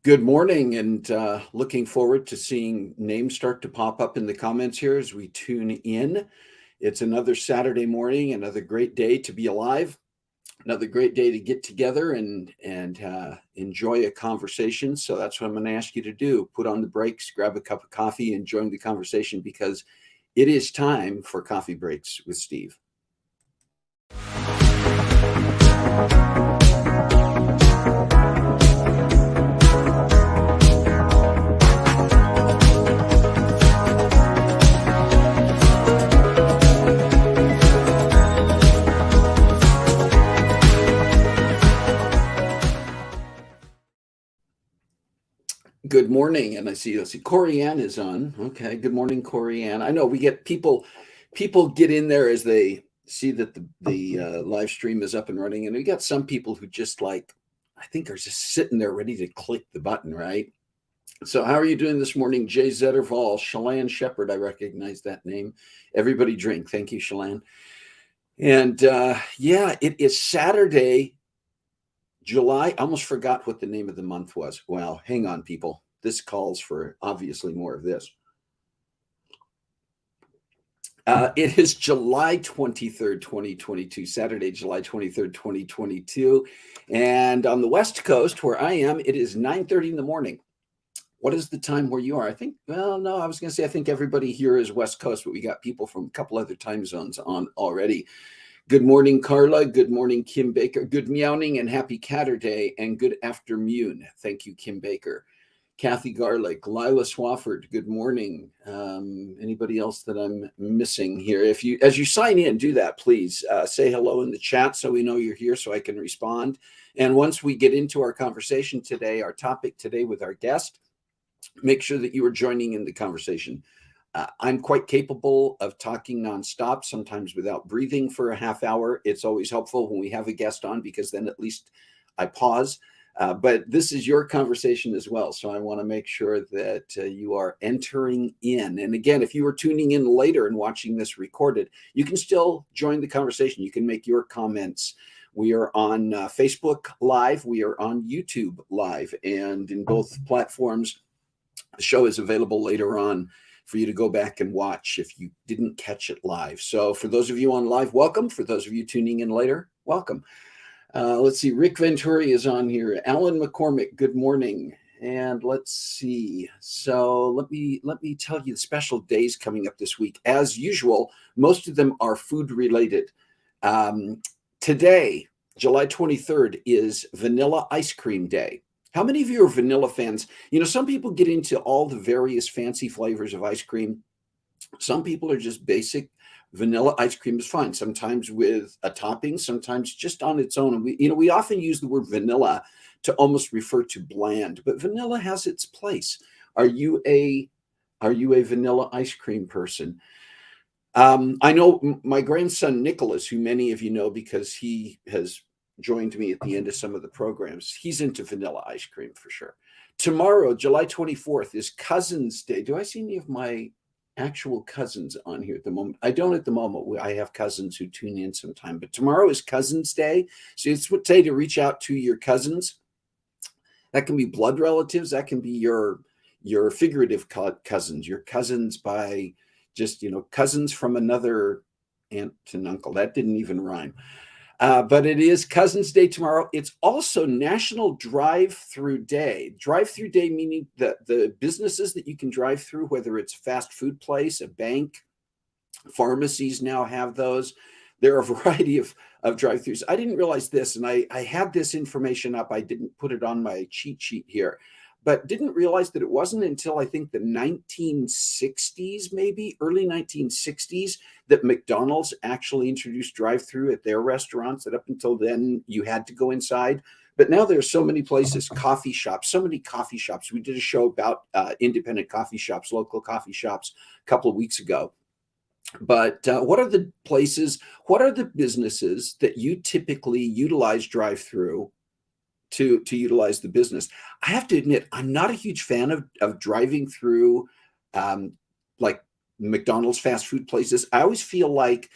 Good morning, and looking forward to seeing names start to pop up in the comments here as we tune in. It's another Saturday morning, another great day to be alive, another great day to get together and enjoy a conversation. So that's what I'm going to ask you to do. Put on the brakes, grab a cup of coffee, and join the conversation because it is time for Coffee Breaks with Steve. Good morning, and I see Corey Ann is on. Okay, good morning, Corey Ann. I know we get people get in there as they see that the live stream is up and running, and we got some people who just I think are just sitting there ready to click the button, right? So how are you doing this morning, Jay Zetterval, Shalane Shepard? I recognize that name. Everybody drink. Thank you, Shalane. And yeah, it is Saturday, July. I almost forgot what the name of the month was. Well, hang on, people. This calls for obviously more of this. It is July 23rd, 2022, Saturday, July 23rd, 2022. And on the West Coast, where I am, it is 9:30 in the morning. What is the time where you are? I think everybody here is West Coast, but we got people from a couple other time zones on already. Good morning, Carla. Good morning, Kim Baker. Good meowing and happy Catterday, and good afternoon. Thank you, Kim Baker. Kathy Garlick, Lila Swafford, good morning. Anybody else that I'm missing here? As you sign in, do that, please. Say hello in the chat so we know you're here so I can respond. And once we get into our conversation today, our topic today with our guest, make sure that you are joining in the conversation. I'm quite capable of talking nonstop, sometimes without breathing for a half hour. It's always helpful when we have a guest on because then at least I pause. But this is your conversation as well. So I want to make sure that you are entering in. And again, if you are tuning in later and watching this recorded, you can still join the conversation. You can make your comments. We are on Facebook Live. We are on YouTube Live. And in both platforms, the show is available later on for you to go back and watch if you didn't catch it live. So for those of you on live, welcome. For those of you tuning in later, welcome. Let's see. Rick Venturi is on here. Alan McCormick, good morning. And let's see. So let me tell you the special days coming up this week. As usual, most of them are food related. Today, July 23rd, is Vanilla Ice Cream Day. How many of you are vanilla fans? You know, some people get into all the various fancy flavors of ice cream. Some people are just basic. Vanilla ice cream is fine, sometimes with a topping, sometimes just on its own. And we often use the word vanilla to almost refer to bland, but vanilla has its place. Are you a vanilla ice cream person? I know my grandson Nicholas, who many of you know because he has joined me at the end of some of the programs. He's into vanilla ice cream for sure. Tomorrow, July 24th, is Cousins Day. Do I see any of my actual cousins on here at the moment? I don't at the moment. I have cousins who tune in sometime, but tomorrow is Cousins Day. So it's what day to reach out to your cousins. That can be blood relatives. That can be your figurative cousins, your cousins by just, cousins from another aunt and uncle. That didn't even rhyme. But it is Cousins Day tomorrow. It's also National Drive-Through Day. Drive-through day meaning the businesses that you can drive through, whether it's a fast food place, a bank, pharmacies now have those. There are a variety of drive-throughs. I didn't realize this, and I had this information up. I didn't put it on my cheat sheet here, but didn't realize that it wasn't until I think the 1960s, maybe early 1960s, that McDonald's actually introduced drive-through at their restaurants. That up until then, you had to go inside. But now there's so many places, coffee shops, so many coffee shops. We did a show about independent coffee shops, local coffee shops a couple of weeks ago. But what are the places, what are the businesses that you typically utilize drive-through to utilize the business? I have to admit, I'm not a huge fan of driving through like McDonald's fast food places. I always feel like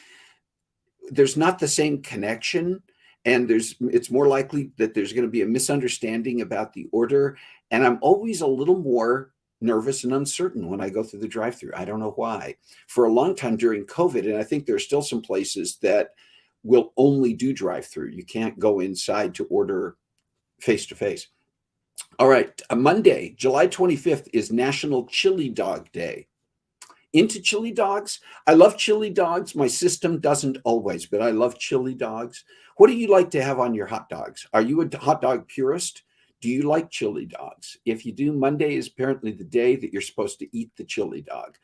there's not the same connection and it's more likely that there's going to be a misunderstanding about the order. And I'm always a little more nervous and uncertain when I go through the drive-through. I don't know why. For a long time during COVID, and I think there's still some places that will only do drive-through. You can't go inside to order face to face. All right, Monday, July 25th is National Chili Dog Day. Into chili dogs? I love chili dogs. My system doesn't always, but I love chili dogs. What do you like to have on your hot dogs? Are you a hot dog purist? Do you like chili dogs? If you do, Monday is apparently the day that you're supposed to eat the chili dog.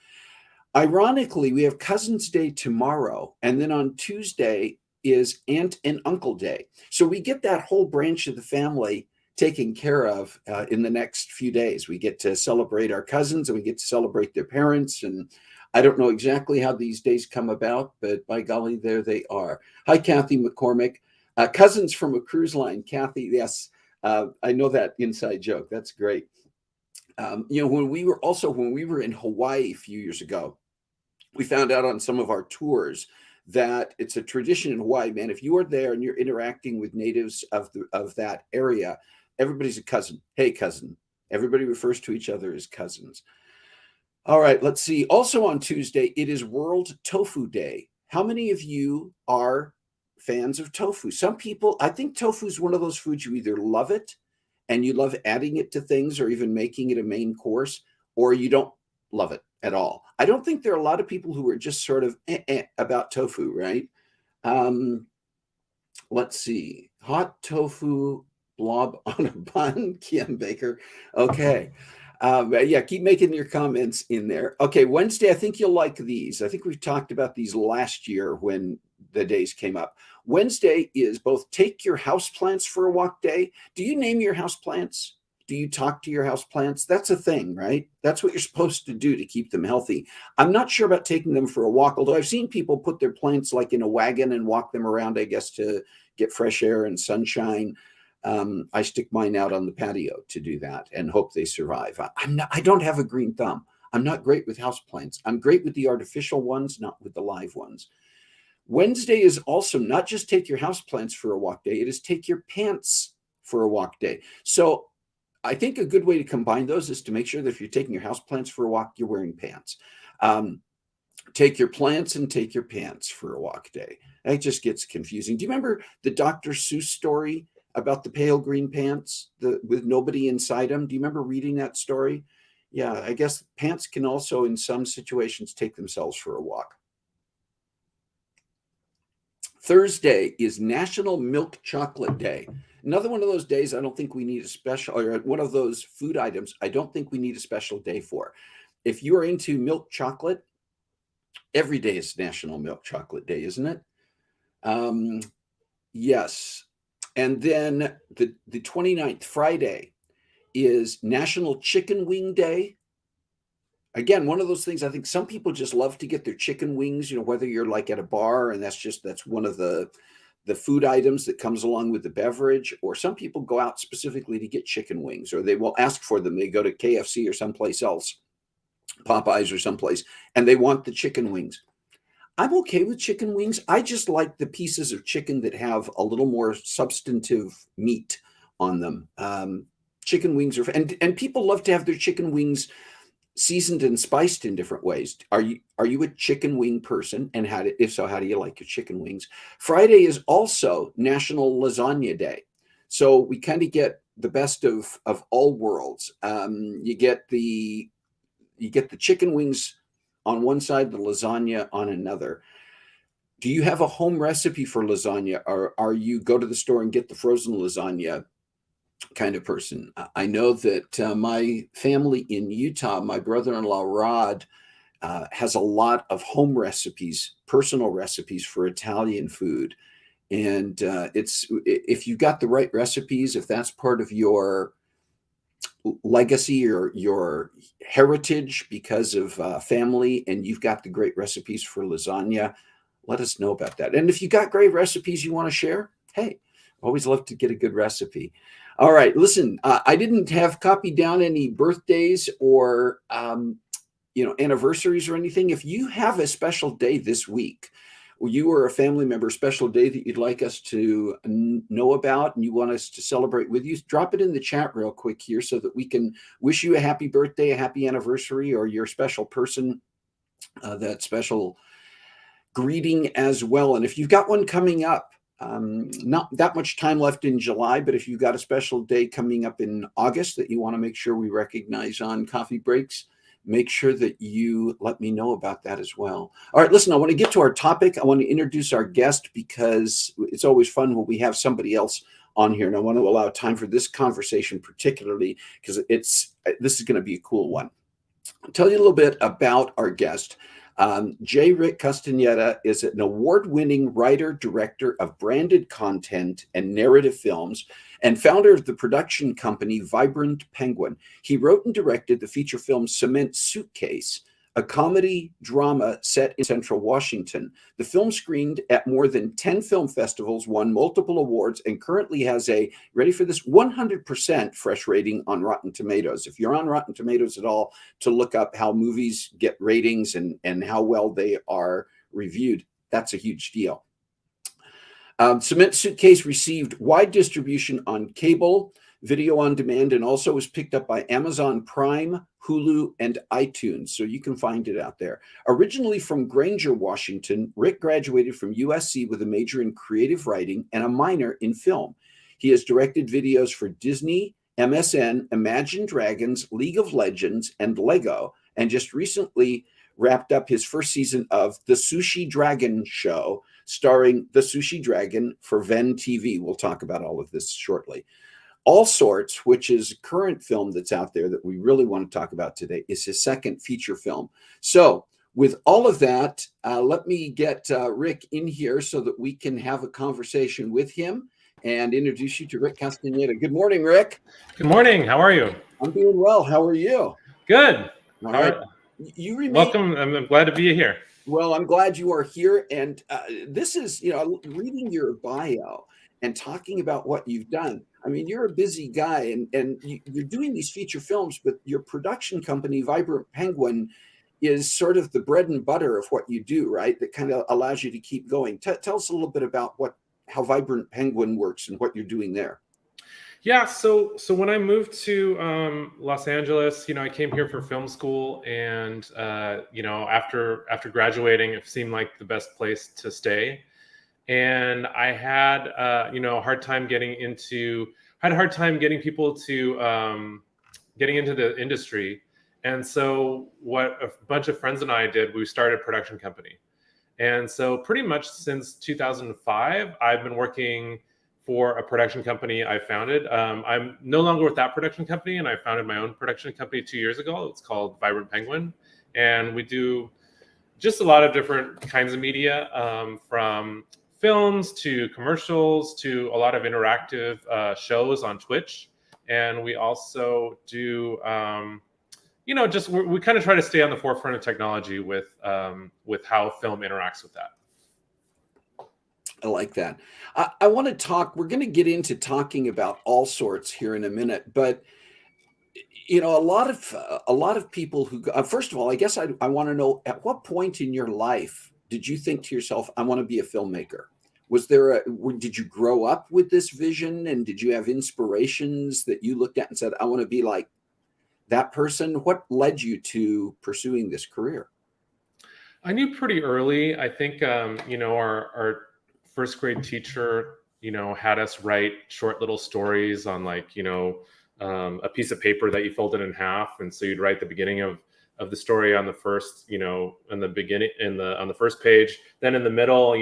Ironically, we have Cousin's Day tomorrow, and then on Tuesday is Aunt and Uncle Day. So we get that whole branch of the family taken care of in the next few days. We get to celebrate our cousins and we get to celebrate their parents. And I don't know exactly how these days come about, but by golly, there they are. Hi, Kathy McCormick. Cousins from a cruise line. Kathy, yes, I know that inside joke. That's great. When we were in Hawaii a few years ago, we found out on some of our tours that it's a tradition in Hawaii, man. If you are there and you're interacting with natives of that area, everybody's a cousin. Hey, cousin. Everybody refers to each other as cousins. All right, let's see. Also on Tuesday, it is World Tofu Day. How many of you are fans of tofu? Some people, I think tofu is one of those foods you either love it and you love adding it to things or even making it a main course, or you don't love it at all. I don't think there are a lot of people who are just sort of about tofu, right? Let's see. Hot tofu blob on a bun, Kim Baker. Okay. Yeah, keep making your comments in there. Okay, Wednesday, I think you'll like these. I think we've talked about these last year when the days came up. Wednesday is both take your houseplants for a walk day. Do you name your houseplants? Do you talk to your houseplants? That's a thing, right? That's what you're supposed to do to keep them healthy. I'm not sure about taking them for a walk, although I've seen people put their plants like in a wagon and walk them around, I guess, to get fresh air and sunshine. I stick mine out on the patio to do that and hope they survive. I don't have a green thumb. I'm not great with houseplants. I'm great with the artificial ones, not with the live ones. Wednesday is also not just take your houseplants for a walk day, it is take your pants for a walk day. So I think a good way to combine those is to make sure that if you're taking your houseplants for a walk, you're wearing pants. Take your plants and take your pants for a walk day. That just gets confusing. Do you remember the Dr. Seuss story about the pale green pants with nobody inside them? Do you remember reading that story? Yeah, I guess pants can also, in some situations, take themselves for a walk. Thursday is National Milk Chocolate Day. Another one of those days I don't think we need a special, or one of those food items I don't think we need a special day for. If you are into milk chocolate, every day is National Milk Chocolate Day, isn't it? Yes. And then the 29th, Friday, is National Chicken Wing Day. Again, one of those things, I think some people just love to get their chicken wings, whether you're like at a bar and that's one of the food items that comes along with the beverage, or some people go out specifically to get chicken wings, or they will ask for them. They go to KFC or someplace else, Popeyes or someplace, and they want the chicken wings. I'm okay with chicken wings. I just like the pieces of chicken that have a little more substantive meat on them. Chicken wings are, and people love to have their chicken wings seasoned and spiced in different ways. Are you a chicken wing person? And if so, how do you like your chicken wings? Friday is also National Lasagna Day. So we kind of get the best of all worlds. You get the chicken wings on one side, the lasagna on another. Do you have a home recipe for lasagna, or are you go to the store and get the frozen lasagna kind of person? I know that my family in Utah, my brother-in-law Rod, has a lot of home recipes, personal recipes for Italian food. And if you got the right recipes, if that's part of your legacy or your heritage because of family, and you've got the great recipes for lasagna, let us know about that. And if you got great recipes you want to share, hey, always love to get a good recipe. All right, listen, I didn't have copied down any birthdays or anniversaries or anything. If you have a special day this week, you or a family member special day that you'd like us to know about and you want us to celebrate with you, drop it in the chat real quick here so that we can wish you a happy birthday, a happy anniversary, or your special person that special greeting as well. And if you've got one coming up, not that much time left in July, but if you've got a special day coming up in August that you want to make sure we recognize on Coffee Breaks, make sure that you let me know about that as well. All right, listen, I want to get to our topic. I want to introduce our guest because it's always fun when we have somebody else on here. And I want to allow time for this conversation particularly because this is going to be a cool one. I'll tell you a little bit about our guest. J. Rick Castañeda is an award-winning writer, director of branded content and narrative films, and founder of the production company Vibrant Penguin. He wrote and directed the feature film Cement Suitcase, a comedy drama set in Central Washington. The film screened at more than 10 film festivals, won multiple awards, and currently has a, ready for this, 100% fresh rating on Rotten Tomatoes. If you're on Rotten Tomatoes at all to look up how movies get ratings and how well they are reviewed, that's a huge deal. Cement Suitcase received wide distribution on cable, video on demand, and also was picked up by Amazon Prime, Hulu, and iTunes, so you can find it out there. Originally from Granger, Washington, Rick graduated from USC with a major in creative writing and a minor in film. He has directed videos for Disney, MSN, Imagine Dragons, League of Legends, and Lego, and just recently wrapped up his first season of The Sushi Dragon Show, starring the Sushi Dragon for Ven TV. We'll talk about all of this shortly. All Sorts, which is a current film that's out there that we really want to talk about today, is his second feature film. So with all of that, let me get Rick in here so that we can have a conversation with him and introduce you to Rick Castañeda. Good morning, Rick. Good morning. How are you? I'm doing well. How are you? Good. All right. You remain... Welcome. I'm glad to be here. Well, I'm glad you are here. And this is, reading your bio and talking about what you've done. I mean, you're a busy guy and you're doing these feature films, but your production company, Vibrant Penguin, is sort of the bread and butter of what you do, right? That kind of allows you to keep going. Tell us a little bit about how Vibrant Penguin works and what you're doing there. Yeah, so when I moved to Los Angeles, I came here for film school, and after graduating, it seemed like the best place to stay. And I had a hard time getting people to getting into the industry. And so what a bunch of friends and I did, we started a production company. And so pretty much since 2005, I've been working for a production company I founded. I'm no longer with that production company, and I founded my own production company 2 years ago. It's called Vibrant Penguin. And we do just a lot of different kinds of media, from films to commercials to a lot of interactive shows on Twitch. And we also do, we kind of try to stay on the forefront of technology with how film interacts with that. I like that. I want to talk, we're going to get into talking about All Sorts here in a minute, but a lot of people who, first of all, I guess I want to know, at what point in your life did you think to yourself, I want to be a filmmaker? Did you grow up with this vision, and did you have inspirations that you looked at and said, I want to be like that person? What led you to pursuing this career? I knew pretty early. I think, our first grade teacher, had us write short little stories on a piece of paper that you folded in half. And so you'd write the beginning of the story on the first, in the beginning, on the first page. Then in the middle,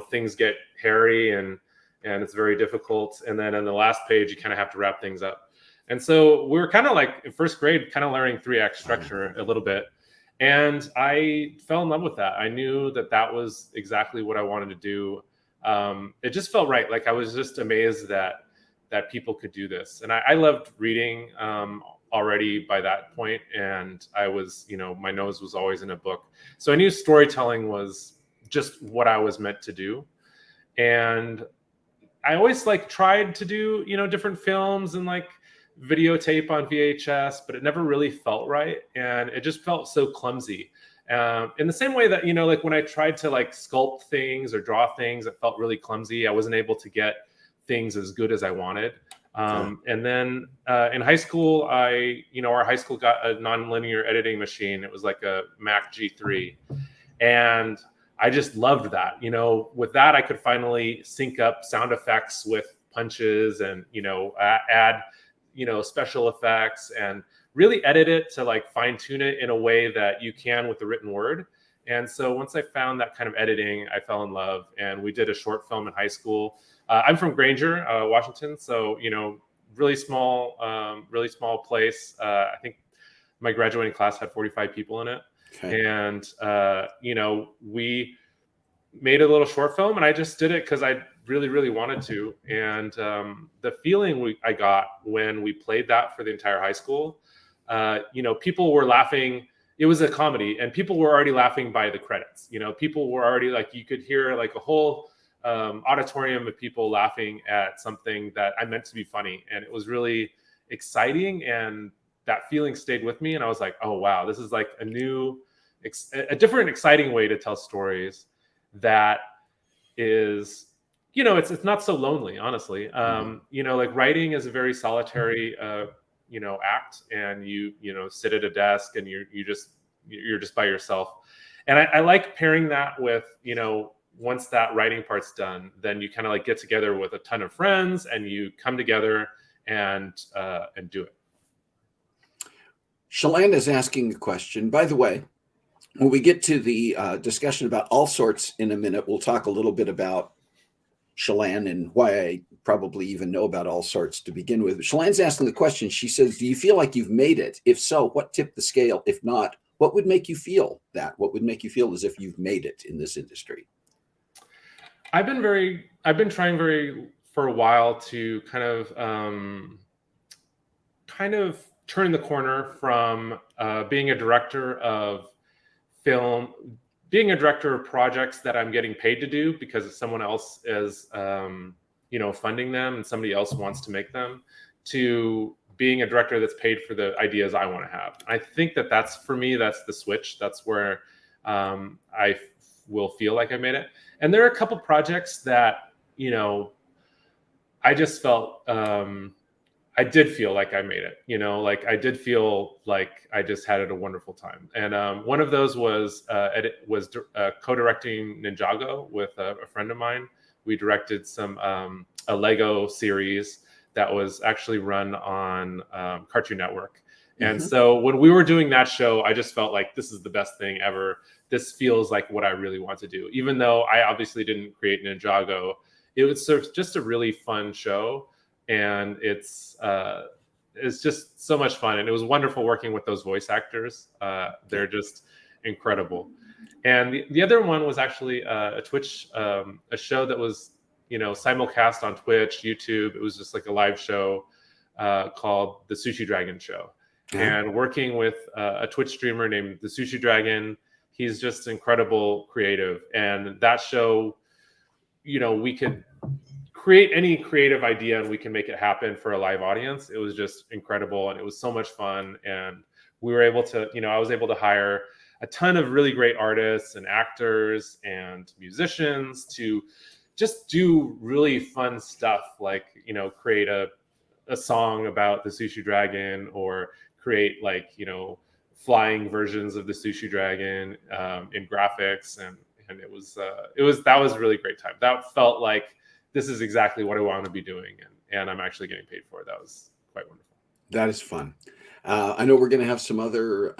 things get hairy and it's very difficult. And then on the last page, you kind of have to wrap things up. And so we were kind of like in first grade, kind of learning 3-act structure a little bit. And I fell in love with that. I knew that was exactly what I wanted to do. It just felt right. Like I was just amazed that people could do this. And I loved reading already by that point. And I was, my nose was always in a book. So I knew storytelling was just what I was meant to do. And I always tried to do, different films and videotape on VHS, but it never really felt right. And it just felt so clumsy. In the same way that, like when I tried to like sculpt things or draw things, it felt really clumsy. I wasn't able to get things as good as I wanted. And then in high school, our high school got a nonlinear editing machine. It was like a Mac G3. And I just loved that. With that, I could finally sync up sound effects with punches and, add, special effects and really edit it to like fine tune it in a way that you can with the written word. And so once I found that kind of editing, I fell in love, and we did a short film in high school. I'm from Granger, Washington. So, really small place. I think my graduating class had 45 people in it. Okay. And, we made a little short film, and I just did it because I really, really wanted to. And the feeling I got when we played that for the entire high school, people were laughing. It was a comedy, and people were already laughing by the credits. People were already like, you could hear like a whole auditorium of people laughing at something that I meant to be funny. And it was really exciting. And that feeling stayed with me. And I was like, oh, wow, this is like a different, exciting way to tell stories that is, it's not so lonely, honestly. Like writing is a very solitary, act, and you sit at a desk and you're just by yourself. And I like pairing that with, once that writing part's done, then you kind of like get together with a ton of friends and you come together and do it. Shalane is asking a question. By the way, when we get to the discussion about All Sorts in a minute, we'll talk a little bit about Shalane and why I probably even know about All Sorts to begin with. Shalane's asking the question. She says, do you feel like you've made it? If so, what tipped the scale? If not, what would make you feel that? What would make you feel as if you've made it in this industry? I've been trying for a while to kind of turn the corner from being a director of film, being a director of projects that I'm getting paid to do because someone else is, funding them and somebody else wants to make them, to being a director that's paid for the ideas I want to have. I think that's, for me, that's the switch. That's where I will feel like I made it. And there are a couple projects that, I just felt, I did feel like I made it, like I did feel like I just had a wonderful time. And one of those was co-directing Ninjago with a friend of mine. We directed a Lego series that was actually run on Cartoon Network. And so when we were doing that show, I just felt like this is the best thing ever. This feels like what I really want to do. Even though I obviously didn't create Ninjago, it was just a really fun show. And it's just so much fun. And it was wonderful working with those voice actors. They're just incredible. And the other one was actually a Twitch, a show that was, simulcast on Twitch, YouTube. It was just like a live show called The Sushi Dragon Show. And working with a Twitch streamer named The Sushi Dragon. He's just incredible creative. And that show, we could create any creative idea and we can make it happen for a live audience. It was just incredible. And it was so much fun. And we were able to, I was able to hire a ton of really great artists and actors and musicians to just do really fun stuff, like, create a song about the Sushi Dragon, or create flying versions of the Sushi Dragon in graphics. And that was a really great time. That felt like this is exactly what I want to be doing. And I'm actually getting paid for it. That was quite wonderful. That is fun. I know we're going to have some other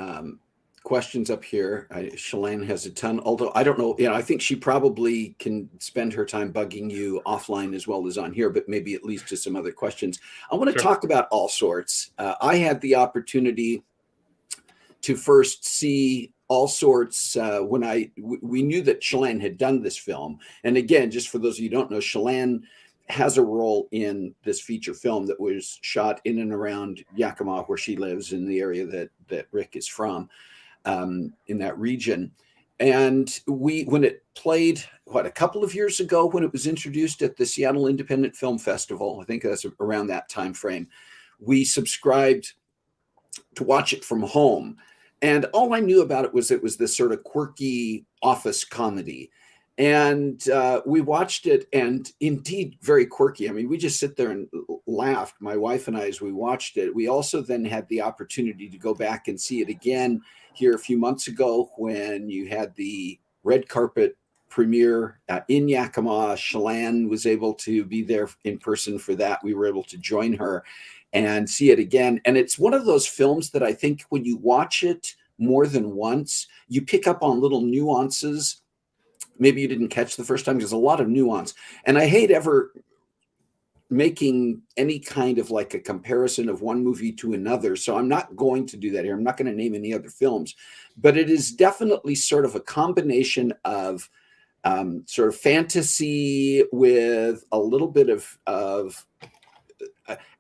questions up here. Shalane has a ton, although I don't know, I think she probably can spend her time bugging you offline as well as on here, but maybe it leads to some other questions. I want to talk about All Sorts. I had the opportunity to first see All Sorts when we knew that Shalane had done this film. And again, just for those of you who don't know, Shalane has a role in this feature film that was shot in and around Yakima, where she lives, in the area that Rick is from, in that region. And when it played, a couple of years ago, when it was introduced at the Seattle Independent Film Festival, I think that's around that time frame, we subscribed to watch it from home. And all I knew about it was this sort of quirky office comedy. And we watched it, and indeed very quirky. I mean, we just sit there and laughed, my wife and I, as we watched it. We also then had the opportunity to go back and see it again here a few months ago when you had the red carpet premiere in Yakima. Shalane was able to be there in person for that. We were able to join her and see it again. And it's one of those films that I think when you watch it more than once, you pick up on little nuances maybe you didn't catch the first time. There's a lot of nuance. And I hate ever making any kind of like a comparison of one movie to another. So I'm not going to do that here. I'm not going to name any other films, but it is definitely sort of a combination of sort of fantasy with a little bit of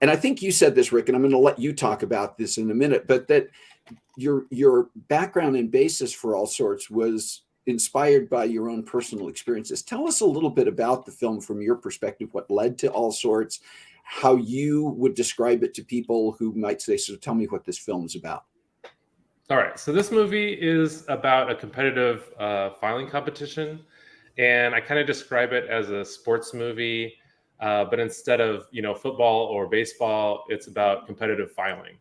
and I think you said this, Rick, and I'm going to let you talk about this in a minute, but that your background and basis for All Sorts was inspired by your own personal experiences. Tell us a little bit about the film from your perspective, what led to All Sorts, how you would describe it to people who might say, so tell me what this film is about. All right. So this movie is about a competitive filing competition. And I kind of describe it as a sports movie, but instead of, football or baseball, it's about competitive filing.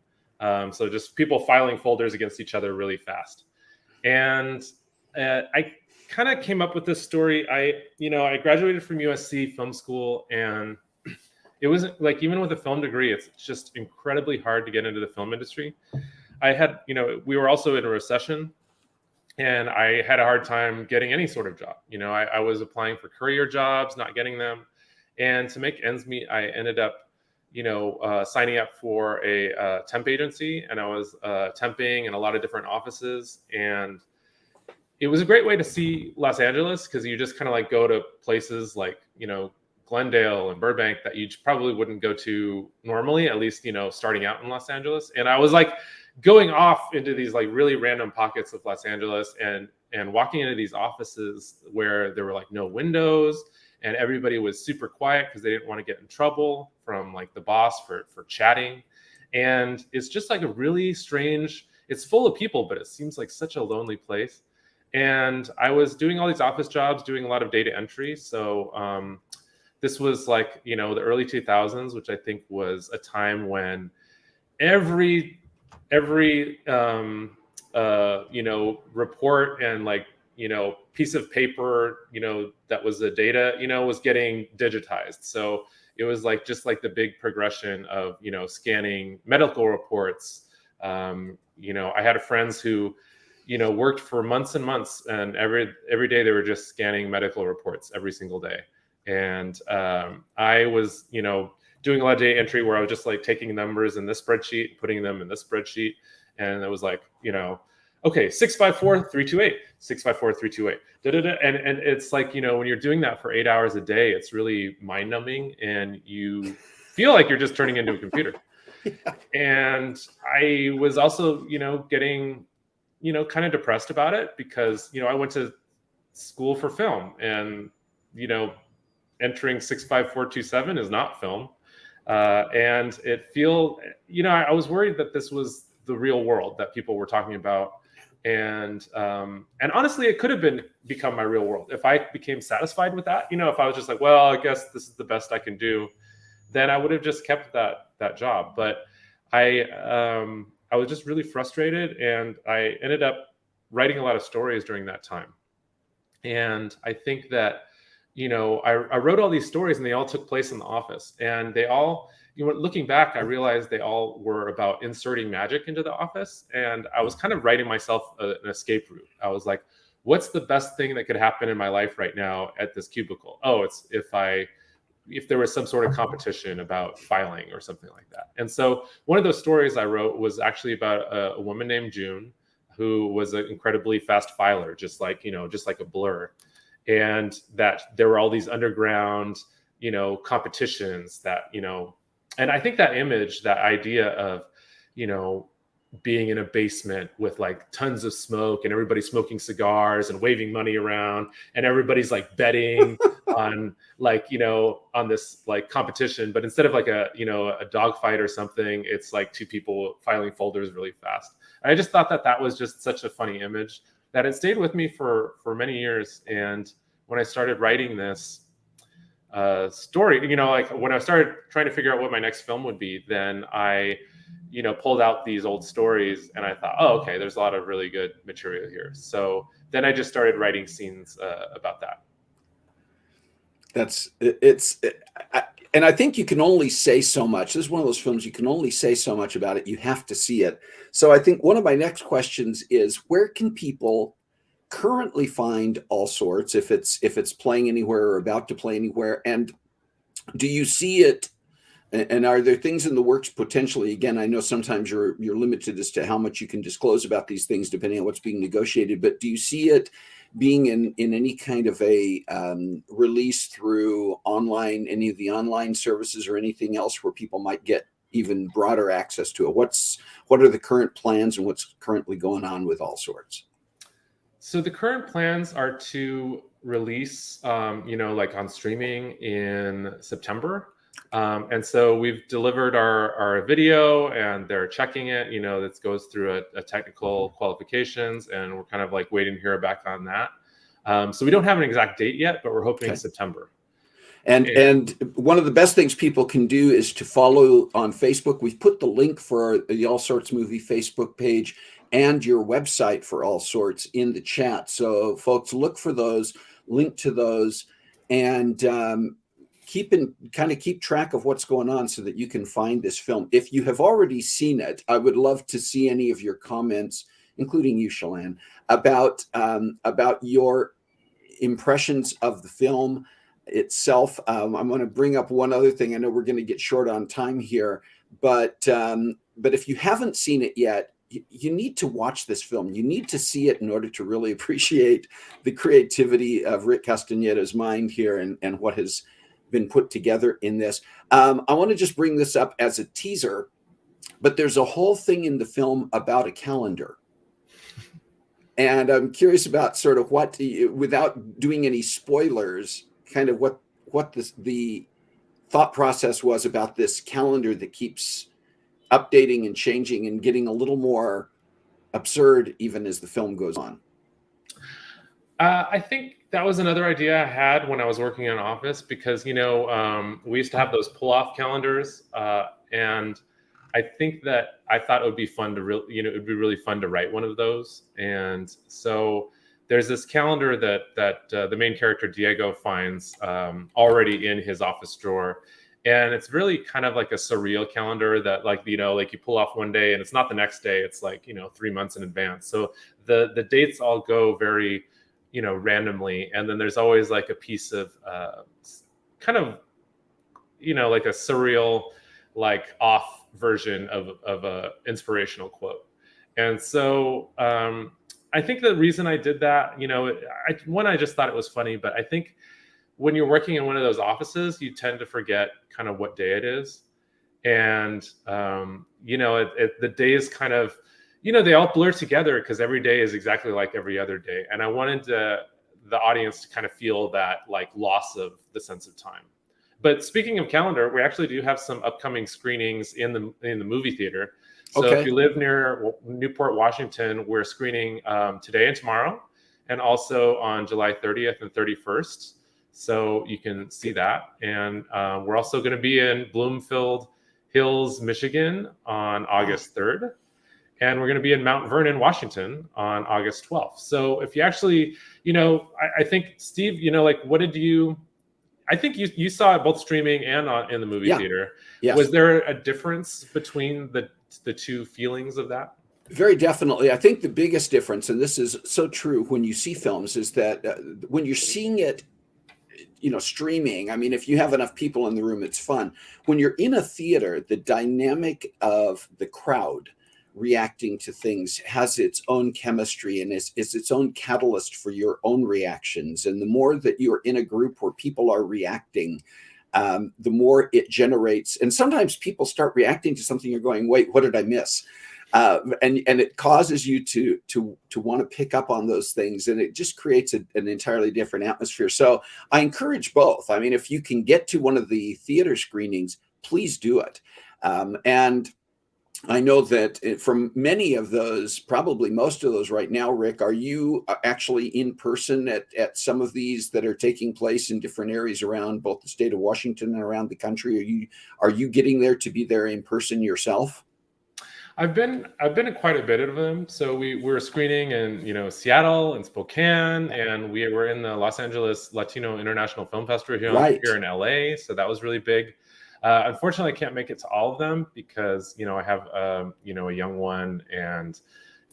So just people filing folders against each other really fast. And I kind of came up with this story. I graduated from USC film school, and it wasn't like, even with a film degree, it's just incredibly hard to get into the film industry. I had, we were also in a recession, and I had a hard time getting any sort of job. I was applying for career jobs, not getting them. And to make ends meet, I ended up, signing up for a temp agency, and I was temping in a lot of different offices. And it was a great way to see Los Angeles, because you just kind of like go to places like, Glendale and Burbank that you probably wouldn't go to normally, at least, starting out in Los Angeles. And I was like going off into these like really random pockets of Los Angeles and walking into these offices where there were like no windows, and everybody was super quiet because they didn't want to get in trouble from like the boss for chatting. And it's just like a really strange, it's full of people, but it seems like such a lonely place. And I was doing all these office jobs, doing a lot of data entry. So this was like, the early 2000s, which I think was a time when every report and like, piece of paper, that was the data, was getting digitized. So it was like, just like the big progression of, scanning medical reports. I had friends who, worked for months and months, and every day they were just scanning medical reports every single day. And I was, doing a lot of data entry where I was just like taking numbers in this spreadsheet, putting them in this spreadsheet. And it was like, okay, 654-328, 654-328. And it's like, when you're doing that for 8 hours a day, it's really mind numbing, and you feel like you're just turning into a computer. Yeah. And I was also, getting, kind of depressed about it, because, I went to school for film, and, entering 65427 is not film. And I was worried that this was the real world that people were talking about. And honestly, it could have become my real world if I became satisfied with that. If I was just like, well, I guess this is the best I can do, then I would have just kept that job. But I was just really frustrated, and I ended up writing a lot of stories during that time. And I think that, I wrote all these stories, and they all took place in the office, and they all, looking back, I realized they all were about inserting magic into the office. And I was kind of writing myself an escape route. I was like, what's the best thing that could happen in my life right now at this cubicle? Oh, it's if there was some sort of competition about filing or something like that. And so one of those stories I wrote was actually about a woman named June, who was an incredibly fast filer, just like a blur. And that there were all these underground, competitions that, and I think that image, that idea of, being in a basement with like tons of smoke, and everybody smoking cigars and waving money around, and everybody's like betting on like, on this like competition, but instead of like a dogfight or something, it's like two people filing folders really fast. I just thought that that was just such a funny image that it stayed with me for many years. And when I started writing this story, you know, like when I started trying to figure out what my next film would be, then I, you know, pulled out these old stories and I thought, oh, okay, there's a lot of really good material here. So then I just started writing scenes about that. And I think you can only say so much. This is one of those films you can only say so much about it. You have to see it. So I think one of my next questions is, where can people currently find All Sorts, if it's playing anywhere or about to play anywhere? And do you see it, and are there things in the works potentially? Again, I know sometimes you're limited as to how much you can disclose about these things depending on what's being negotiated, but do you see it being in any kind of a release through online, any of the online services or anything else where people might get even broader access to it? What are the current plans and what's currently going on with All Sorts? So the current plans are to release, you know, like on streaming in September. And so we've delivered our video and they're checking it, you know, that goes through a technical qualifications, and we're kind of like waiting to hear back on that. So we don't have an exact date yet, but we're hoping September. And one of the best things people can do is to follow on Facebook. We've put the link for the All Sorts Movie Facebook page and your website for All Sorts in the chat. So folks, look for those, link to those, and keep track of what's going on so that you can find this film. If you have already seen it, I would love to see any of your comments, including you, Shalane, about your impressions of the film itself. I'm going to bring up one other thing. I know we're going to get short on time here, but if you haven't seen it yet, you need to watch this film. You need to see it in order to really appreciate the creativity of Rick Castañeda's mind here and what has been put together in this. I want to just bring this up as a teaser, but there's a whole thing in the film about a calendar. And I'm curious about sort of what, without doing any spoilers, kind of what the thought process was about this calendar that keeps updating and changing and getting a little more absurd even as the film goes on. I think that was another idea I had when I was working in an office, because, you know, we used to have those pull-off calendars, and I think that I thought it would be fun to it would be really fun to write one of those. And so there's this calendar that the main character Diego finds already in his office drawer. And it's really kind of like a surreal calendar that, like, you know, like you pull off one day and it's not the next day. It's like, you know, 3 months in advance. So the dates all go very, you know, randomly. And then there's always like a piece of kind of, you know, like a surreal, like off version of a inspirational quote. And so I think the reason I did that, you know, I just thought it was funny, but I think when you're working in one of those offices, you tend to forget kind of what day it is. And, you know, the days kind of, you know, they all blur together because every day is exactly like every other day. And I wanted the audience to kind of feel that like loss of the sense of time. But speaking of calendar, we actually do have some upcoming screenings in the movie theater. So if you live near Newport, Washington, we're screening today and tomorrow, and also on July 30th and 31st. So you can see that. And we're also going to be in Bloomfield Hills, Michigan on August 3rd. And we're going to be in Mount Vernon, Washington on August 12th. So if you actually, you know, I think, Steve, you know, like, what did you, I think you saw it both streaming and in the movie theater. Yes. Was there a difference between the two feelings of that? Very definitely. I think the biggest difference, and this is so true when you see films, is that when you're seeing it, you know, streaming, I mean, if you have enough people in the room, it's fun. When you're in a theater, the dynamic of the crowd reacting to things has its own chemistry and is its own catalyst for your own reactions. And the more that you're in a group where people are reacting, the more it generates. And sometimes people start reacting to something, you're going, wait, what did I miss? And it causes you to want to pick up on those things, and it just creates an entirely different atmosphere. So I encourage both. I mean, if you can get to one of the theater screenings, please do it. And I know that from many of those, probably most of those right now, Rick, are you actually in person at some of these that are taking place in different areas around both the state of Washington and around the country? Are you getting there to be there in person yourself? I've been in quite a bit of them. So we were screening in Seattle and Spokane, and we were in the Los Angeles Latino International Film Festival Right. here in LA. So that was really big. Unfortunately, I can't make it to all of them because I have a young one, and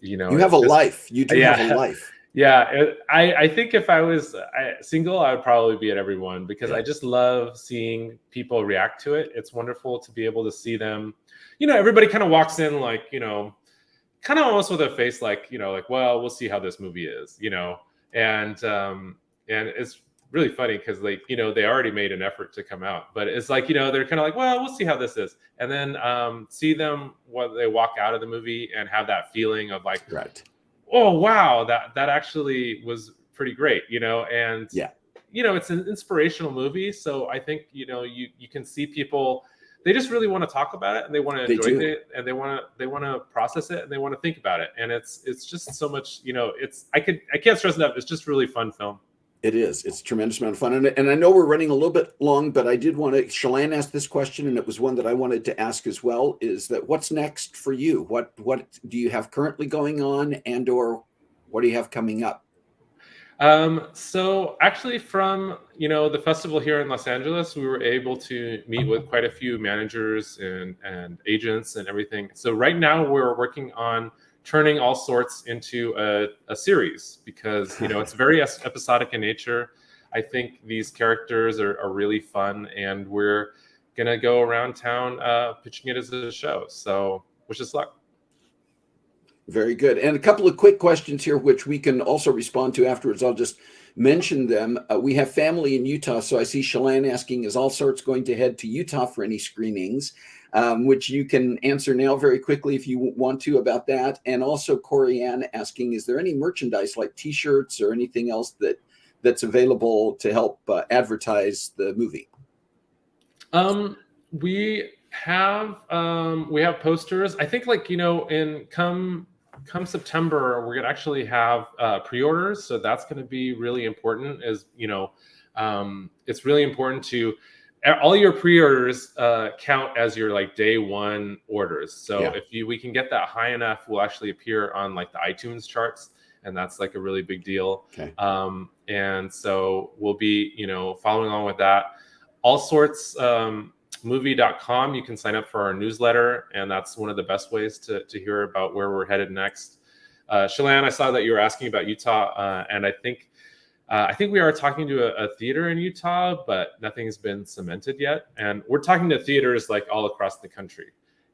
You have a it's just life. You do have a yeah. life. Yeah, I think if I was single, I would probably be at every one because I Yeah. just love seeing people react to it. It's wonderful to be able to see them. Everybody kind of walks in like, kind of almost with a face like, like, well, we'll see how this movie is, and it's really funny because like, they already made an effort to come out, but it's like, they're kind of like, well, we'll see how this is, and then see them when they walk out of the movie and have that feeling of like, Right. oh wow, that actually was pretty great, and Yeah. it's an inspirational movie. So I think you can see people, they just really want to talk about it, and they want to They enjoy do. it, and they want to process it, and they want to think about it, and it's just so much, I can't stress enough, it's just really fun film. It is. It's a tremendous amount of fun. And I know we're running a little bit long, but I did want to, Chelan asked this question, and it was one that I wanted to ask as well, is that what's next for you? What do you have currently going on, and or what do you have coming up? So actually from, the festival here in Los Angeles, we were able to meet with quite a few managers and agents and everything. So right now we're working on turning All Sorts into a series because, it's very episodic in nature. I think these characters are really fun, and we're going to go around town pitching it as a show. So wish us luck. Very good. And a couple of quick questions here, which we can also respond to afterwards. I'll just mention them. We have family in Utah. So I see Chelan asking, is All Sorts going to head to Utah for any screenings? Which you can answer now very quickly if you want to about that. And also Corey Ann asking, is there any merchandise like T-shirts or anything else that's available to help advertise the movie? We have posters. I think like, in come September, we're gonna actually have pre-orders. So that's gonna be really important, it's really important to all your pre-orders count as your like day one orders. So Yeah. if we can get that high enough, we'll actually appear on like the iTunes charts, and that's like a really big deal. Okay. And so we'll be, following along with that. All Sorts movie.com, you can sign up for our newsletter, and that's one of the best ways to hear about where we're headed next. Chelan, I saw that you were asking about Utah, and I think we are talking to a theater in Utah, but nothing's been cemented yet. And we're talking to theaters like all across the country,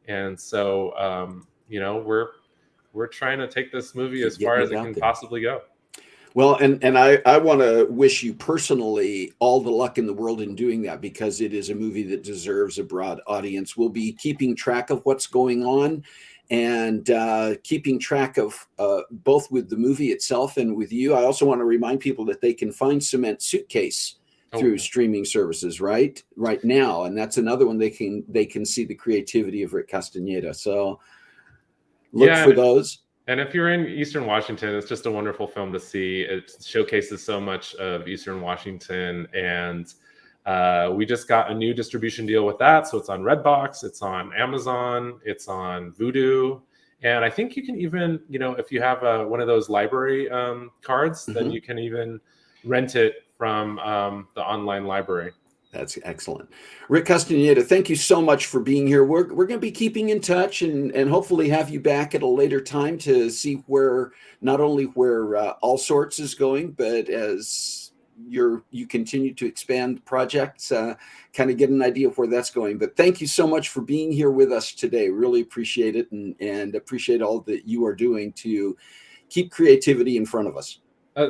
and so we're trying to take this movie as Keep far getting as it it out can there. possibly go. Well, and I want to wish you personally all the luck in the world in doing that, because it is a movie that deserves a broad audience. We'll be keeping track of what's going on, and keeping track of both with the movie itself and with you. I also want to remind people that they can find Cement Suitcase through Oh, streaming services right now, and that's another one they can see the creativity of Rick Castañeda. So look yeah. for those. And if you're in Eastern Washington, it's just a wonderful film to see. It showcases so much of Eastern Washington, and we just got a new distribution deal with that. So it's on Redbox, it's on Amazon, it's on Vudu, and I think you can even, if you have one of those library cards, then you can even rent it from the online library. That's excellent. Rick Castañeda, thank you so much for being here. We're going to be keeping in touch, and hopefully have you back at a later time to see where, not only where All Sorts is going, but as you continue to expand projects, kind of get an idea of where that's going. But thank you so much for being here with us today. Really appreciate it, and appreciate all that you are doing to keep creativity in front of us.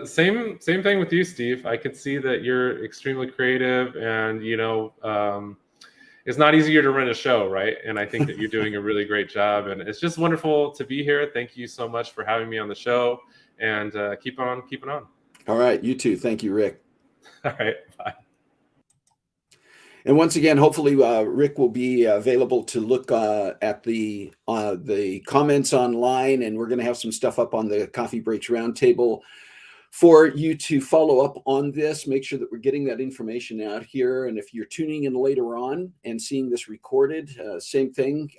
Same thing with you, Steve. I could see that you're extremely creative, and it's not easier to run a show, right? And I think that you're doing a really great job, and it's just wonderful to be here. Thank you so much for having me on the show, and keep on keeping on. All right, you too. Thank you, Rick. All right, bye. And once again, hopefully Rick will be available to look at the comments online, and we're going to have some stuff up on the Coffee Breaks Roundtable for you to follow up on this. Make sure that we're getting that information out here. And if you're tuning in later on and seeing this recorded, same thing,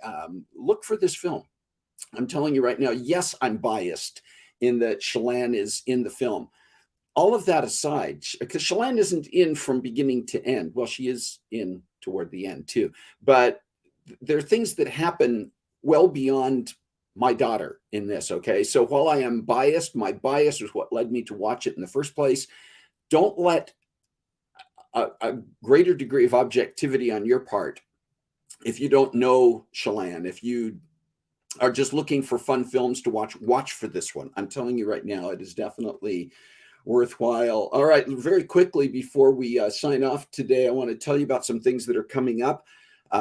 look for this film. I'm telling you right now, yes, I'm biased in that Chelan is in the film. All of that aside, because Chelan isn't in from beginning to end. Well, she is in toward the end too, but there are things that happen well beyond my daughter in this. Okay. So while I am biased, my bias is what led me to watch it in the first place. Don't let a greater degree of objectivity on your part, if you don't know Chelan, if you are just looking for fun films to watch for this one. I'm telling you right now, it is definitely worthwhile. All right, very quickly before we sign off today, I want to tell you about some things that are coming up.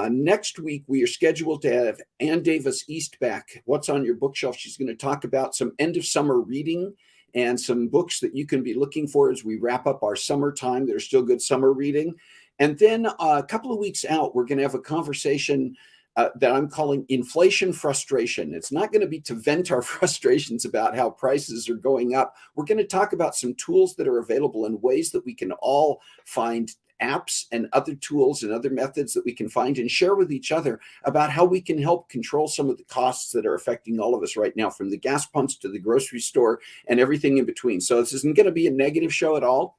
Next week, we are scheduled to have Ann Davis East back. What's on your bookshelf? She's going to talk about some end of summer reading and some books that you can be looking for as we wrap up our summertime. There's still good summer reading. And then a couple of weeks out, we're going to have a conversation that I'm calling inflation frustration. It's not going to be to vent our frustrations about how prices are going up. We're going to talk about some tools that are available and ways that we can all find apps and other tools and other methods that we can find and share with each other about how we can help control some of the costs that are affecting all of us right now, from the gas pumps to the grocery store and everything in between. So this isn't going to be a negative show at all.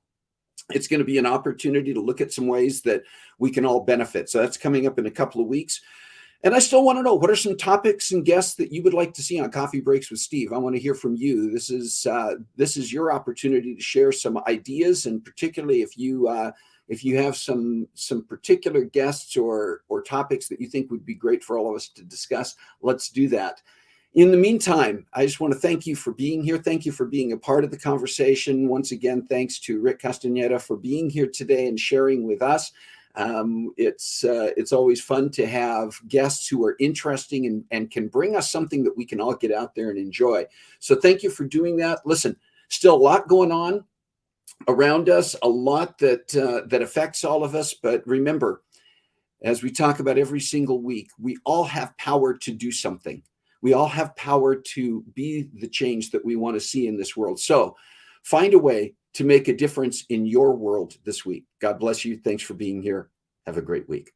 It's going to be an opportunity to look at some ways that we can all benefit. So that's coming up in a couple of weeks. And I still want to know, what are some topics and guests that you would like to see on Coffee Breaks with Steve? I want to hear from you. This is your opportunity to share some ideas, and particularly if you have some particular guests or topics that you think would be great for all of us to discuss, let's do that. In the meantime, I just want to thank you for being here. Thank you for being a part of the conversation. Once again, thanks to Rick Castañeda for being here today and sharing with us. It's always fun to have guests who are interesting and can bring us something that we can all get out there and enjoy. So thank you for doing that. Listen, still a lot going on around us, a lot that affects all of us. But remember, as we talk about every single week, we all have power to do something. We all have power to be the change that we want to see in this world. So find a way to make a difference in your world this week. God bless you. Thanks for being here. Have a great week.